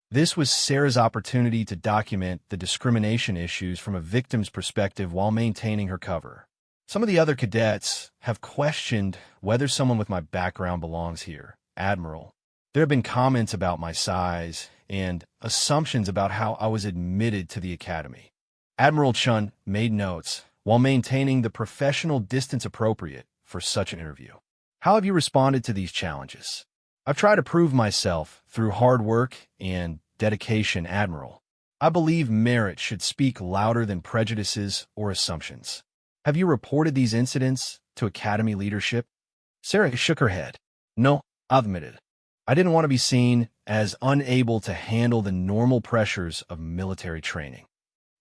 This was Sarah's opportunity to document the discrimination issues from a victim's perspective while maintaining her cover. "Some of the other cadets have questioned whether someone with my background belongs here, Admiral. There have been comments about my size and assumptions about how I was admitted to the Academy." Admiral Chun made notes while maintaining the professional distance appropriate for such an interview. "How have you responded to these challenges?" "I've tried to prove myself through hard work and dedication, Admiral. I believe merit should speak louder than prejudices or assumptions." "Have you reported these incidents to Academy leadership?" Sarah shook her head. "No," I admitted. "I didn't want to be seen as unable to handle the normal pressures of military training."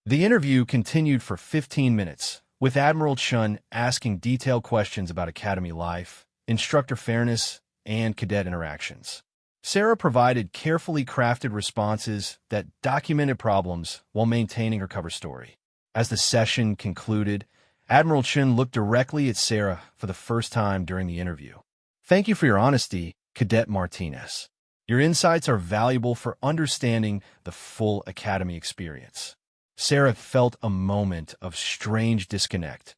The interview continued for 15 minutes, with Admiral Chun asking detailed questions about Academy life, instructor fairness, and cadet interactions. Sarah provided carefully crafted responses that documented problems while maintaining her cover story. As the session concluded, Admiral Chun looked directly at Sarah for the first time during the interview. "Thank you for your honesty, Cadet Martinez. Your insights are valuable for understanding the full Academy experience." Sarah felt a moment of strange disconnect,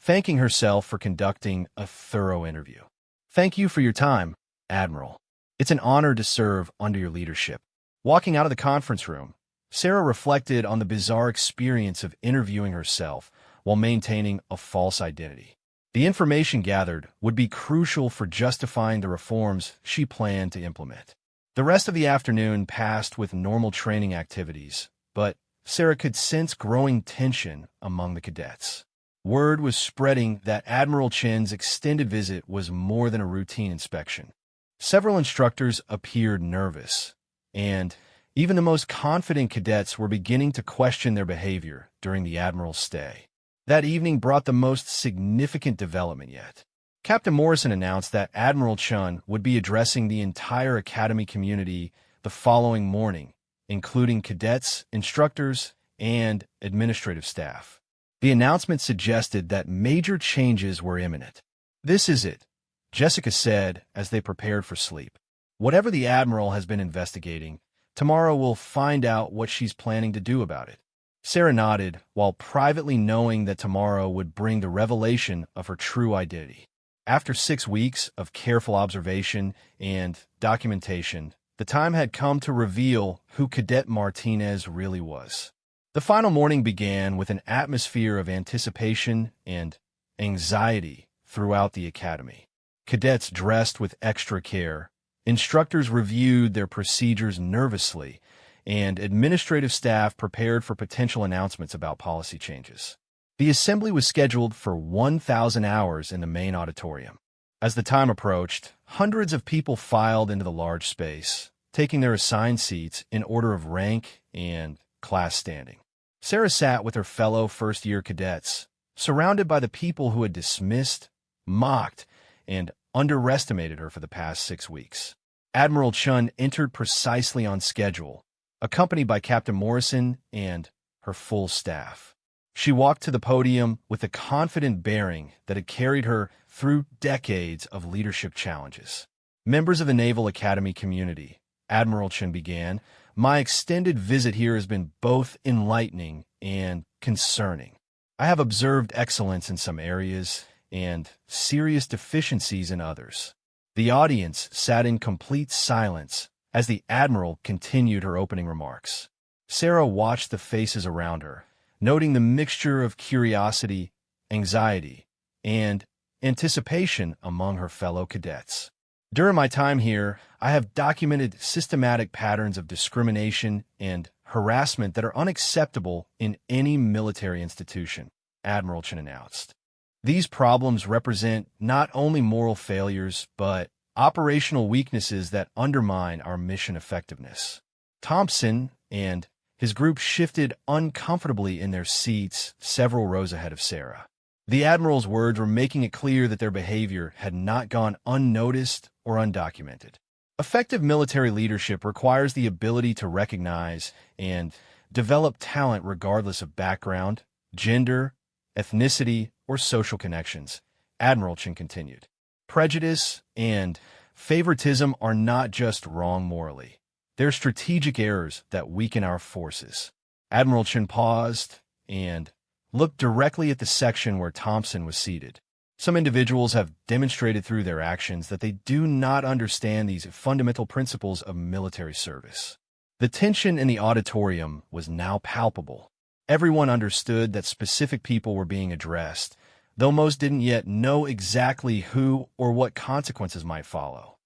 thanking herself for conducting a thorough interview. "Thank you for your time, Admiral. It's an honor to serve under your leadership." Walking out of the conference room, Sarah reflected on the bizarre experience of interviewing herself while maintaining a false identity. The information gathered would be crucial for justifying the reforms she planned to implement. The rest of the afternoon passed with normal training activities, but Sarah could sense growing tension among the cadets. Word was spreading that Admiral Chen's extended visit was more than a routine inspection. Several instructors appeared nervous, and even the most confident cadets were beginning to question their behavior during the Admiral's stay. That evening brought the most significant development yet. Captain Morrison announced that Admiral Chun would be addressing the entire Academy community the following morning, including cadets, instructors, and administrative staff. The announcement suggested that major changes were imminent. "This is it," Jessica said as they prepared for sleep. "Whatever the Admiral has been investigating, tomorrow we'll find out what she's planning to do about it." Sarah nodded, while privately knowing that tomorrow would bring the revelation of her true identity. After 6 weeks of careful observation and documentation, the time had come to reveal who Cadet Martinez really was. The final morning began with an atmosphere of anticipation and anxiety throughout the academy. Cadets dressed with extra care, instructors reviewed their procedures nervously, and administrative staff prepared for potential announcements about policy changes. The assembly was scheduled for 1,000 hours in the main auditorium. As the time approached, hundreds of people filed into the large space, taking their assigned seats in order of rank and class standing. Sarah sat with her fellow first-year cadets, surrounded by the people who had dismissed, mocked, and underestimated her for the past 6 weeks. Admiral Chun entered precisely on schedule, accompanied by Captain Morrison and her full staff. She walked to the podium with the confident bearing that had carried her through decades of leadership challenges. "Members of the Naval Academy community," Admiral Chun began, "my extended visit here has been both enlightening and concerning. I have observed excellence in some areas and serious deficiencies in others." The audience sat in complete silence as the Admiral continued her opening remarks. Sarah watched the faces around her, noting the mixture of curiosity, anxiety, and anticipation among her fellow cadets. "During my time here, I have documented systematic patterns of discrimination and harassment that are unacceptable in any military institution," Admiral Chen announced. "These problems represent not only moral failures, but operational weaknesses that undermine our mission effectiveness." Thompson and his group shifted uncomfortably in their seats several rows ahead of Sarah. The Admiral's words were making it clear that their behavior had not gone unnoticed or undocumented. Effective military leadership requires the ability to recognize and develop talent regardless of background, gender, ethnicity, or social connections, Admiral Chen continued. "Prejudice and favoritism are not just wrong morally. They're strategic errors that weaken our forces." Admiral Chen paused and looked directly at the section where Thompson was seated. "Some individuals have demonstrated through their actions that they do not understand these fundamental principles of military service." The tension in the auditorium was now palpable. Everyone understood that specific people were being addressed, though most didn't yet know exactly who or what consequences might follow.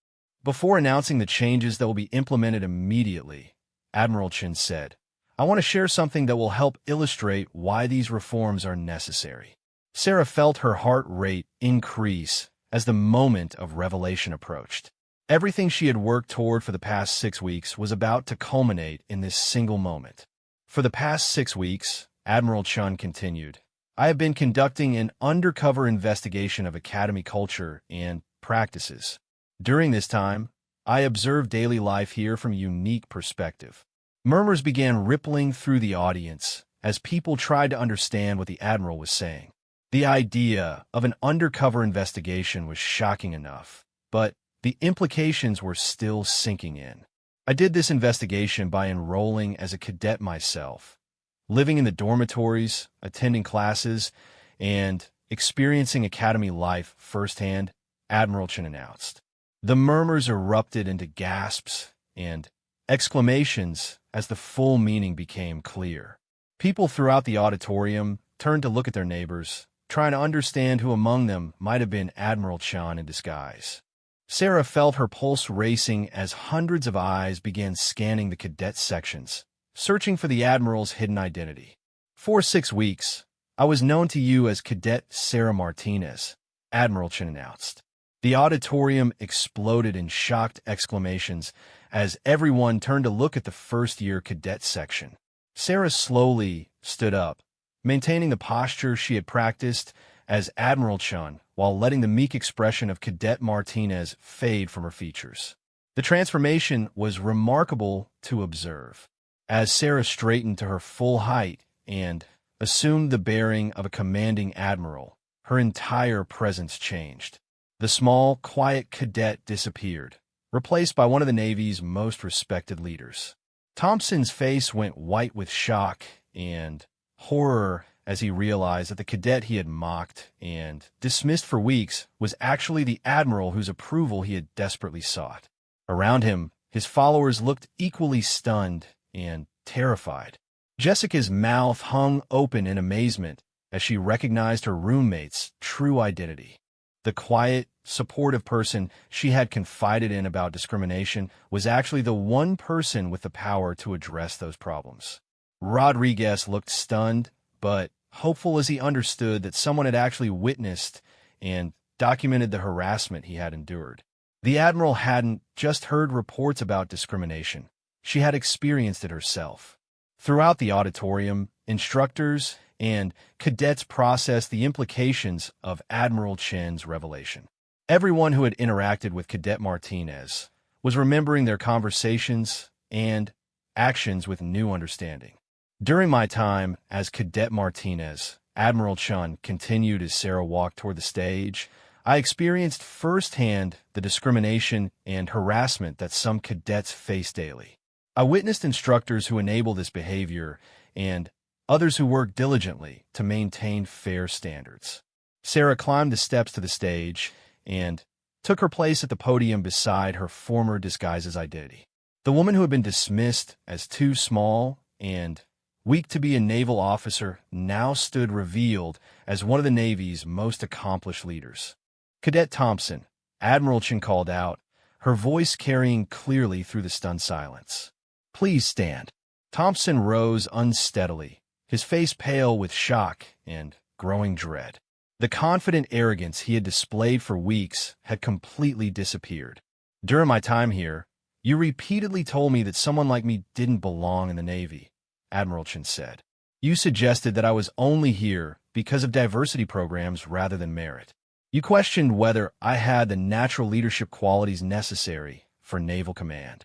Before announcing the changes that will be implemented immediately, Admiral Chen said, "I want to share something that will help illustrate why these reforms are necessary." Sarah felt her heart rate increase as the moment of revelation approached. Everything she had worked toward for the past 6 weeks was about to culminate in this single moment. "For the past 6 weeks," Admiral Chun continued, "I have been conducting an undercover investigation of Academy culture and practices. During this time, I observed daily life here from a unique perspective." Murmurs began rippling through the audience as people tried to understand what the Admiral was saying. The idea of an undercover investigation was shocking enough, but the implications were still sinking in. "I did this investigation by enrolling as a cadet myself, living in the dormitories, attending classes, and experiencing Academy life firsthand, Admiral Chen announced. The murmurs erupted into gasps and exclamations as the full meaning became clear. People throughout the auditorium turned to look at their neighbors, trying to understand who among them might have been Admiral Chen in disguise. Sarah felt her pulse racing as hundreds of eyes began scanning the cadet sections, searching for the Admiral's hidden identity. For 6 weeks, I was known to you as Cadet Sarah Martinez, Admiral Chen announced. The auditorium exploded in shocked exclamations as everyone turned to look at the first-year cadet section. Sarah slowly stood up, maintaining the posture she had practiced as Admiral Chen while letting the meek expression of Cadet Martinez fade from her features. The transformation was remarkable to observe. As Sarah straightened to her full height and assumed the bearing of a commanding admiral, her entire presence changed. The small, quiet cadet disappeared, replaced by one of the Navy's most respected leaders. Thompson's face went white with shock and horror as he realized that the cadet he had mocked and dismissed for weeks was actually the admiral whose approval he had desperately sought. Around him, his followers looked equally stunned and terrified. Jessica's mouth hung open in amazement as she recognized her roommate's true identity. The quiet, supportive person she had confided in about discrimination was actually the one person with the power to address those problems. Rodriguez looked stunned, but hopeful as he understood that someone had actually witnessed and documented the harassment he had endured. The Admiral hadn't just heard reports about discrimination. She had experienced it herself. Throughout the auditorium, instructors and cadets processed the implications of Admiral Chen's revelation. Everyone who had interacted with Cadet Martinez was remembering their conversations and actions with new understanding. During my time as Cadet Martinez, Admiral Chen continued as Sarah walked toward the stage, I experienced firsthand the discrimination and harassment that some cadets face daily. I witnessed instructors who enable this behavior and others who work diligently to maintain fair standards. Sarah climbed the steps to the stage and took her place at the podium beside her former disguise's identity. The woman who had been dismissed as too small and weak to be a naval officer now stood revealed as one of the Navy's most accomplished leaders. Cadet Thompson, Admiral Chen called out, her voice carrying clearly through the stunned silence. Please stand. Thompson rose unsteadily, his face pale with shock and growing dread. The confident arrogance he had displayed for weeks had completely disappeared. During my time here, you repeatedly told me that someone like me didn't belong in the Navy, Admiral Chen said. You suggested that I was only here because of diversity programs rather than merit. You questioned whether I had the natural leadership qualities necessary for naval command.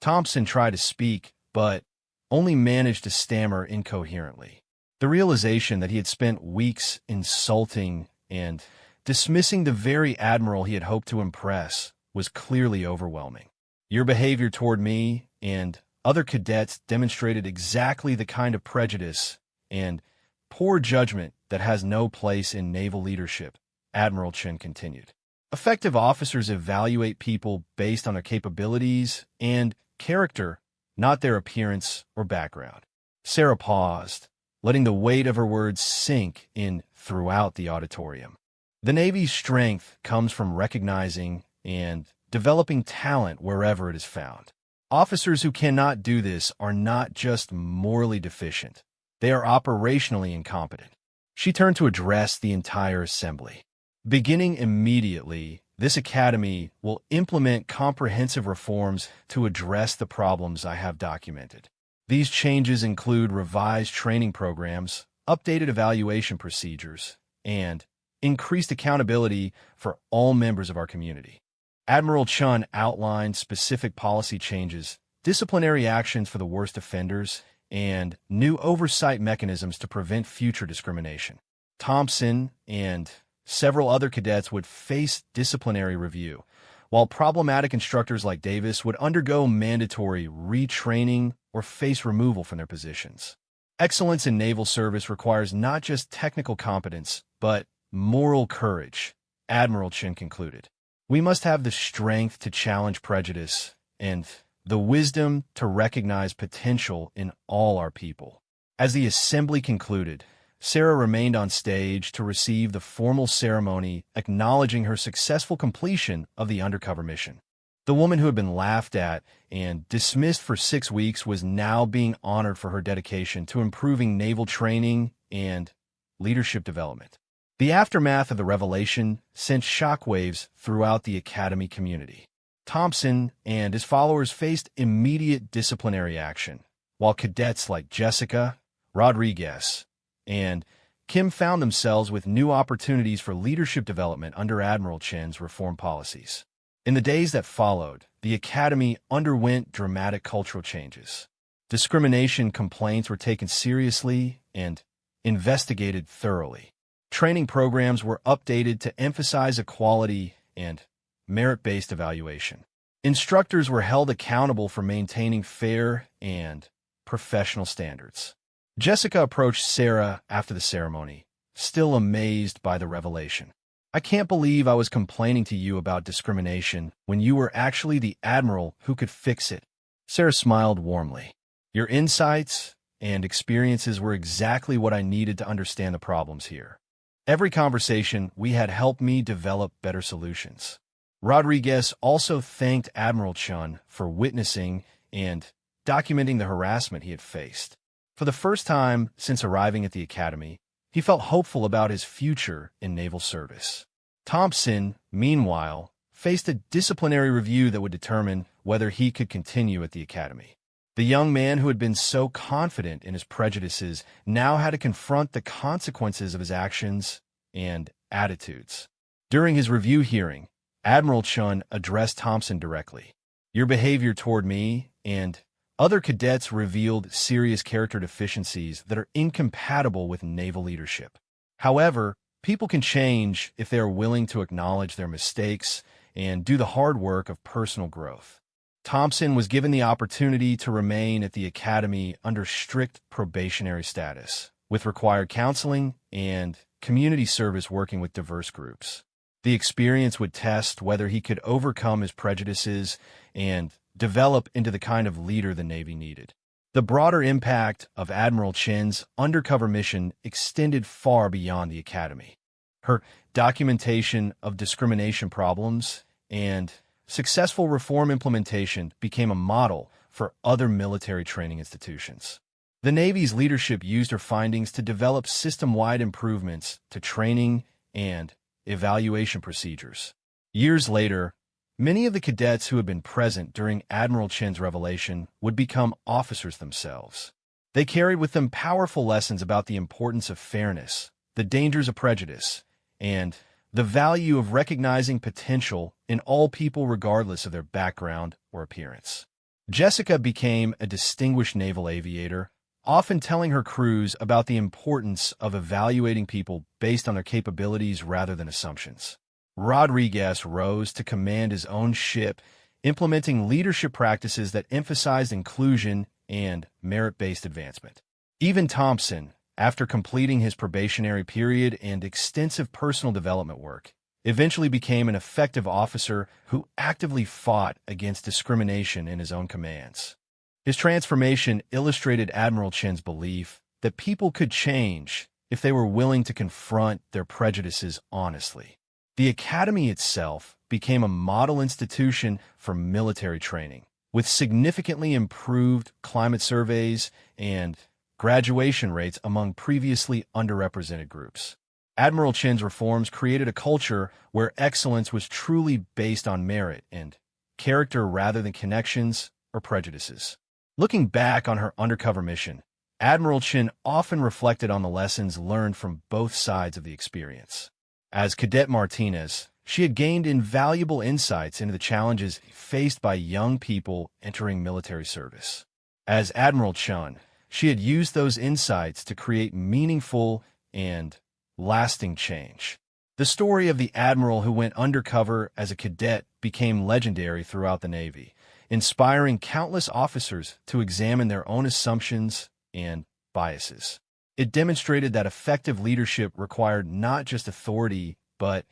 Thompson tried to speak, but only managed to stammer incoherently. The realization that he had spent weeks insulting and dismissing the very admiral he had hoped to impress was clearly overwhelming. Your behavior toward me and other cadets demonstrated exactly the kind of prejudice and poor judgment that has no place in naval leadership, Admiral Chen continued. Effective officers evaluate people based on their capabilities and character, not their appearance or background. Sarah paused, letting the weight of her words sink in throughout the auditorium. The Navy's strength comes from recognizing and developing talent wherever it is found. Officers who cannot do this are not just morally deficient. They are operationally incompetent. She turned to address the entire assembly. Beginning immediately, this academy will implement comprehensive reforms to address the problems I have documented. These changes include revised training programs, updated evaluation procedures, and increased accountability for all members of our community. Admiral Chen outlined specific policy changes, disciplinary actions for the worst offenders, and new oversight mechanisms to prevent future discrimination. Thompson and several other cadets would face disciplinary review, while problematic instructors like Davis would undergo mandatory retraining or face removal from their positions. Excellence in naval service requires not just technical competence, but moral courage, Admiral Chin concluded. We must have the strength to challenge prejudice and the wisdom to recognize potential in all our people. As the assembly concluded, Sarah remained on stage to receive the formal ceremony acknowledging her successful completion of the undercover mission. The woman who had been laughed at and dismissed for 6 weeks was now being honored for her dedication to improving naval training and leadership development. The aftermath of the revelation sent shockwaves throughout the Academy community. Thompson and his followers faced immediate disciplinary action, while cadets like Jessica, Rodriguez, and Kim found themselves with new opportunities for leadership development under Admiral Chin's reform policies. In the days that followed, the Academy underwent dramatic cultural changes. Discrimination complaints were taken seriously and investigated thoroughly. Training programs were updated to emphasize equality and merit-based evaluation. Instructors were held accountable for maintaining fair and professional standards. Jessica approached Sarah after the ceremony, still amazed by the revelation. I can't believe I was complaining to you about discrimination when you were actually the admiral who could fix it. Sarah smiled warmly. Your insights and experiences were exactly what I needed to understand the problems here. Every conversation we had helped me develop better solutions. Rodriguez also thanked Admiral Chun for witnessing and documenting the harassment he had faced. For the first time since arriving at the Academy, he felt hopeful about his future in naval service. Thompson, meanwhile, faced a disciplinary review that would determine whether he could continue at the Academy. The young man who had been so confident in his prejudices now had to confront the consequences of his actions and attitudes. During his review hearing, Admiral Chun addressed Thompson directly. Your behavior toward me and other cadets revealed serious character deficiencies that are incompatible with naval leadership. However, people can change if they are willing to acknowledge their mistakes and do the hard work of personal growth. Thompson was given the opportunity to remain at the Academy under strict probationary status, with required counseling and community service working with diverse groups. The experience would test whether he could overcome his prejudices and develop into the kind of leader the Navy needed. The broader impact of Admiral Chin's undercover mission extended far beyond the Academy. Her documentation of discrimination problems and successful reform implementation became a model for other military training institutions. The Navy's leadership used her findings to develop system-wide improvements to training and evaluation procedures. Years later, many of the cadets who had been present during Admiral Chin's revelation would become officers themselves. They carried with them powerful lessons about the importance of fairness, the dangers of prejudice, and the value of recognizing potential in all people regardless of their background or appearance. Jessica became a distinguished naval aviator, often telling her crews about the importance of evaluating people based on their capabilities rather than assumptions. Rodriguez rose to command his own ship, implementing leadership practices that emphasized inclusion and merit-based advancement. Even Thompson, after completing his probationary period and extensive personal development work, eventually became an effective officer who actively fought against discrimination in his own commands. His transformation illustrated Admiral Chin's belief that people could change if they were willing to confront their prejudices honestly. The Academy itself became a model institution for military training, with significantly improved climate surveys and graduation rates among previously underrepresented groups. Admiral Chin's reforms created a culture where excellence was truly based on merit and character rather than connections or prejudices. Looking back on her undercover mission, Admiral Chin often reflected on the lessons learned from both sides of the experience. As Cadet Martinez, she had gained invaluable insights into the challenges faced by young people entering military service. As Admiral Chun, she had used those insights to create meaningful and lasting change. The story of the admiral who went undercover as a cadet became legendary throughout the Navy, inspiring countless officers to examine their own assumptions and biases. It demonstrated that effective leadership required not just authority, but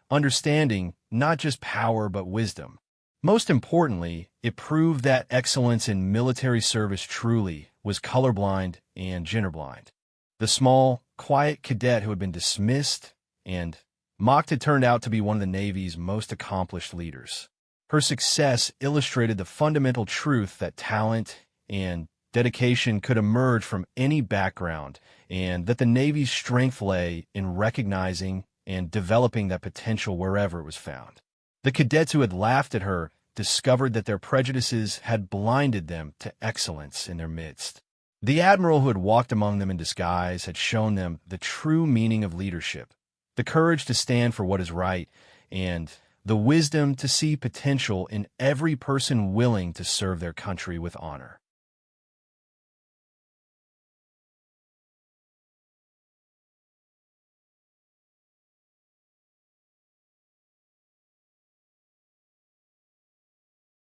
understanding, not just power, but wisdom. Most importantly, it proved that excellence in military service truly was colorblind and genderblind. The small, quiet cadet who had been dismissed and mocked had turned out to be one of the Navy's most accomplished leaders. Her success illustrated the fundamental truth that talent and dedication could emerge from any background, and that the Navy's strength lay in recognizing and developing that potential wherever it was found. The cadets who had laughed at her discovered that their prejudices had blinded them to excellence in their midst. The Admiral who had walked among them in disguise had shown them the true meaning of leadership, the courage to stand for what is right, and the wisdom to see potential in every person willing to serve their country with honor.